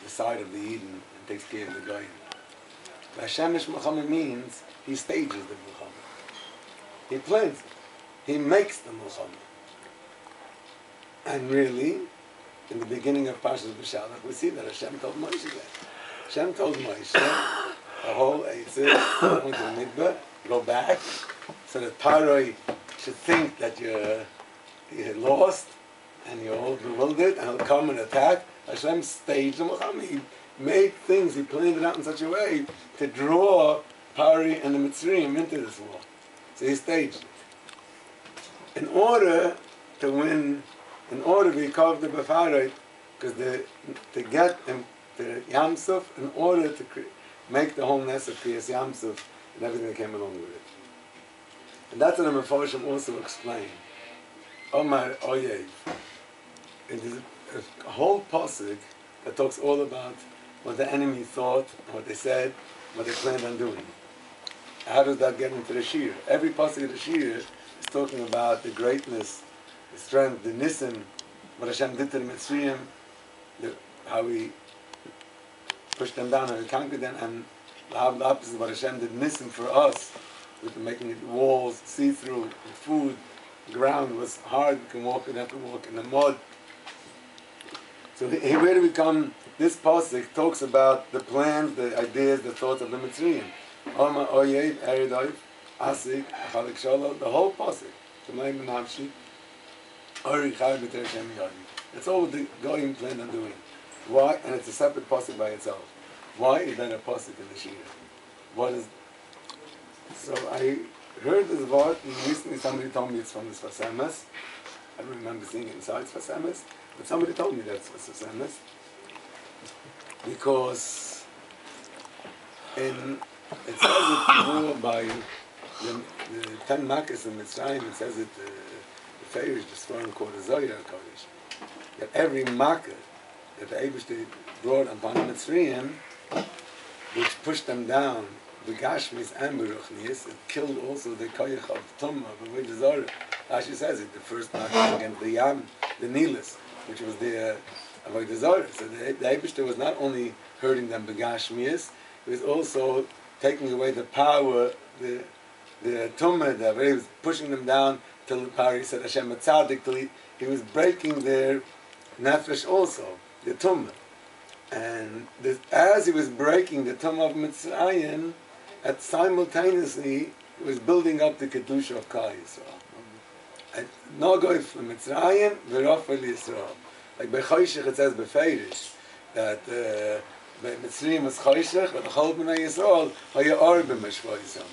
the side of the Eden and takes care of the Goyim. Hashem Ish Milchama means he stages the Milchama. He plans it. He makes the Milchama. And really, in the beginning of Parshas B'Shalach, we see that Hashem told Moshe that. Hashem told Moshe, the whole Eitzah, going to the Midbar, go back, so that Paroi should think that you're lost, and you're all bewildered, and he'll come and attack. Hashem staged the Milchama. He made things, he planned it out in such a way to draw Pari and the Mitzrayim into this war. So he staged it. In order to win, in order to be called the Beitar, because to get him to Yam Suf, in order to make the whole nest of Kriyas Yam Suf and everything that came along with it. And that's what the Mefarshim also explain. Omar Oyev. It is a whole pasuk that talks all about what the enemy thought, what they said, what they planned on doing. How does that get into the Shir? Every pasuk of the Shir is talking about the greatness, the strength, the nisim, what Hashem did to the Mitzrayim, how he pushed them down, how he conquered them, and the opposite of what Hashem did nisim for us, with making it walls, see-through, food, the ground was hard, we didn't have to walk in the mud. So here where do we come? This pasuk talks about the plans, the ideas, the thoughts of the Mitzrayim. Oma Oyev, Eridoiv, Asik, Achalik Shalom, the whole pasuk. Shemaim Menavshi, Ori Chai B'Ter Shem Yadi. That's all the Goyim plan on doing. Why? And it's a separate pasuk by itself. Why is that a pasuk in the Shir? What is? So I heard this word, and recently somebody told me it's from the Sfasemes. I don't remember seeing it inside Sfasemes, but somebody told me that's Sfasemes. Because it says it by the 10 Makkos in Mitzrayim, it says it, the Pharaoh is destroying called the Zohar Kodesh. That every Makkah that the Eibishter brought upon the Mitzrayim, which pushed them down, the Gashmis and Beruchnias, it killed also the Koyach of Tumma, of the Zohar. Rashi says it, the first Makkah against the Yam, the Nilas, which was the Avodah Zarah. So the Eibishter was not only hurting them begashmias, he was also taking away the power, the tumah, he was pushing them down till the power. He said Hashem Atzadik, till he was breaking their nefesh also, the tumah. And as he was breaking the tumah of Mitzrayim, simultaneously he was building up the kedusha of Klal Yisrael. No go from Mitzrayim, v'rafel Yisrael. Like by Choshech it says befeirish that by Mitzrayim was Choshech, but the whole Bnei Yisrael haya or b'meshvoisam.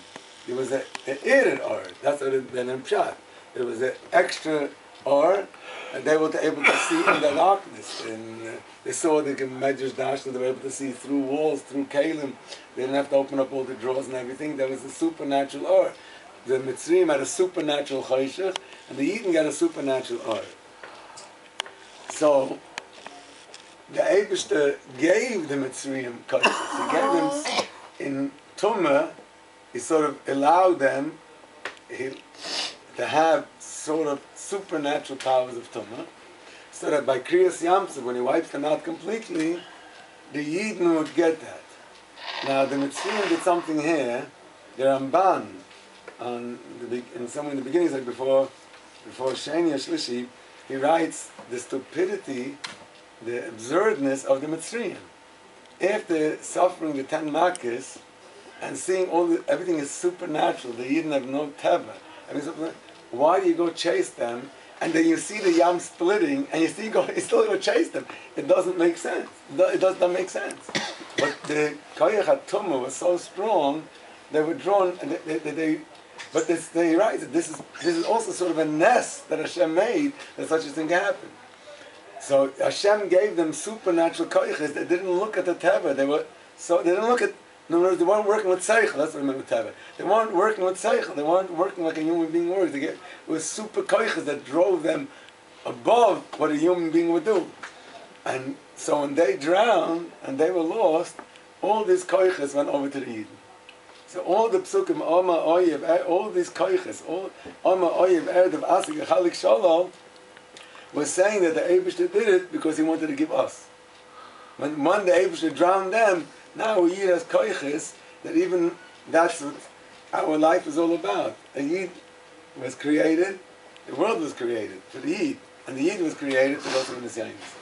There was an irid or. That's what it then in Pshat. There was an extra or, and they were able to see in the darkness. And they saw the Medrash Dashla. They were able to see through walls, through kalim. They didn't have to open up all the drawers and everything. There was a supernatural or. The Mitzrayim had a supernatural Choshech, and the Eden got a supernatural or. So, the Eibishter gave the Mitzrayim Kodesh. He gave them in Tumah, he sort of allowed them to have sort of supernatural powers of Tumah, so that by Kriyas Yamsuf, when he wipes them out completely, the Yidden would get that. Now, the Mitzrayim did something here, the Ramban, somewhere in the beginning, like before Sheni Shlishi, he writes the stupidity, the absurdness of the Mitzrayim. After suffering the 10 Makkos and seeing everything is supernatural, the Yidden have no teva. Why do you go chase them? And then you see the Yam splitting, and you still go chase them. It doesn't make sense. It does not make sense. But the Koyach HaTumah was so strong, they were drawn, and but they write that this is also sort of a nest that Hashem made that such a thing happened. So Hashem gave them supernatural koyches. They didn't look at the teva. They didn't look at. In other words, they weren't working with seichel. That's what I meant with teva. They weren't working with seichel. They weren't working like a human being works. It was super koyches that drove them above what a human being would do. And so when they drowned and they were lost, all these koyches went over to the Eden. So all the psukim, Oma Oyev, all these koyches, Oma Oyev, Erev Asik, Achalik Shalom, was saying that the Eibishter did it because he wanted to give us. When one day Eibush should drown them, now we Yid has koiches, that even that's what our life is all about. A Yid was created, the world was created for the Yid, and the Yid was created to go through the Nisyanis.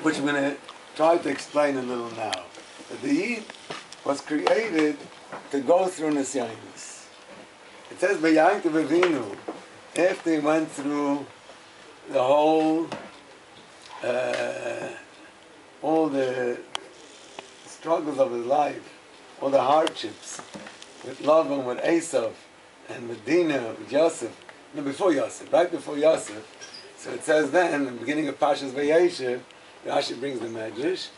Which I'm going to try to explain a little now. That the Yid was created to go through Nisyanis. It says, V'yank V'vinu, after he went through the whole, all the struggles of his life, all the hardships, with Lavan, with Esav, and with Dinah, with Yosef, no, before Yosef, right before Yosef. So it says then, in the beginning of Pashas Vayeshev, Rashi brings the Medrash,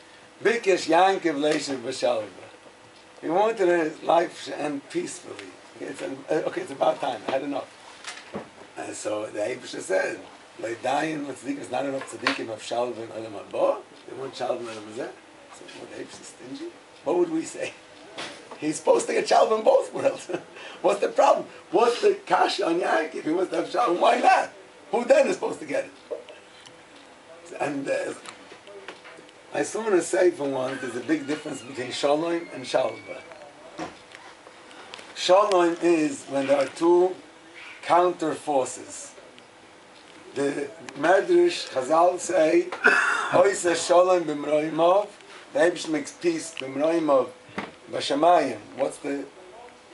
Bikesh Yankiv Leishev B'Shalva. He wanted his life to end peacefully. It's about time, I had enough. And so the Eibush said, Leidayin Tzadikim, it's not enough Tzadikim of Shalva and Adam Haba. They want Shalva and Adam Hazeh. So what, the Eibush is stingy? What would we say? He's supposed to get Shalva in both worlds. What's the problem? What's the kash on Yaakov? He wants to have Shalva. Why not? Who then is supposed to get it? And I just want to say for one, there's a big difference between Shalom and Shalva. Shalom is when there are two counter forces. The Medrash Chazal say, Oisa Shalom b'mroimov, the Eibush makes peace b'mroimov b'shamayim.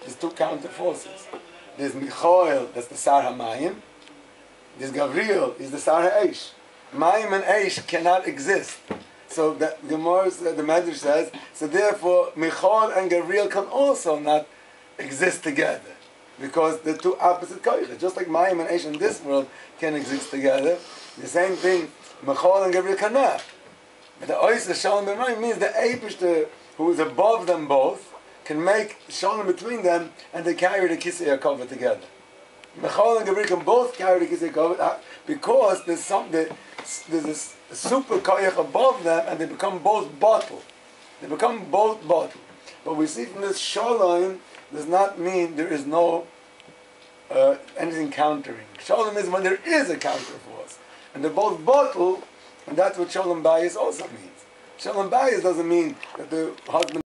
There's two counter forces. There's Michael, that's the Sar HaMayim. There's Gavriel, is the Sar HaEish. Mayim and Eish cannot exist. So the Medrash says, so therefore Michael and Gavriel can also not exist together. Because they're two opposite koiches. Just like Mayim and Eish in this world can exist together, the same thing, Michael and Gavriel cannot. But the Oisa Shalom b'Mayim means the Eibush, who is above them both, can make Shalom between them, and they carry the Kisei HaKavod together. Michael and Gavriel can both carry the Kisei HaKavod because there's a super koyach above them, and they become both bottle. They become both bottle. But we see from this Shalom does not mean there is no anything countering. Shalom is when there is a counter force, and they're both bottle, and that's what Shalom Bayis also means. Shalom Bayis doesn't mean that the husband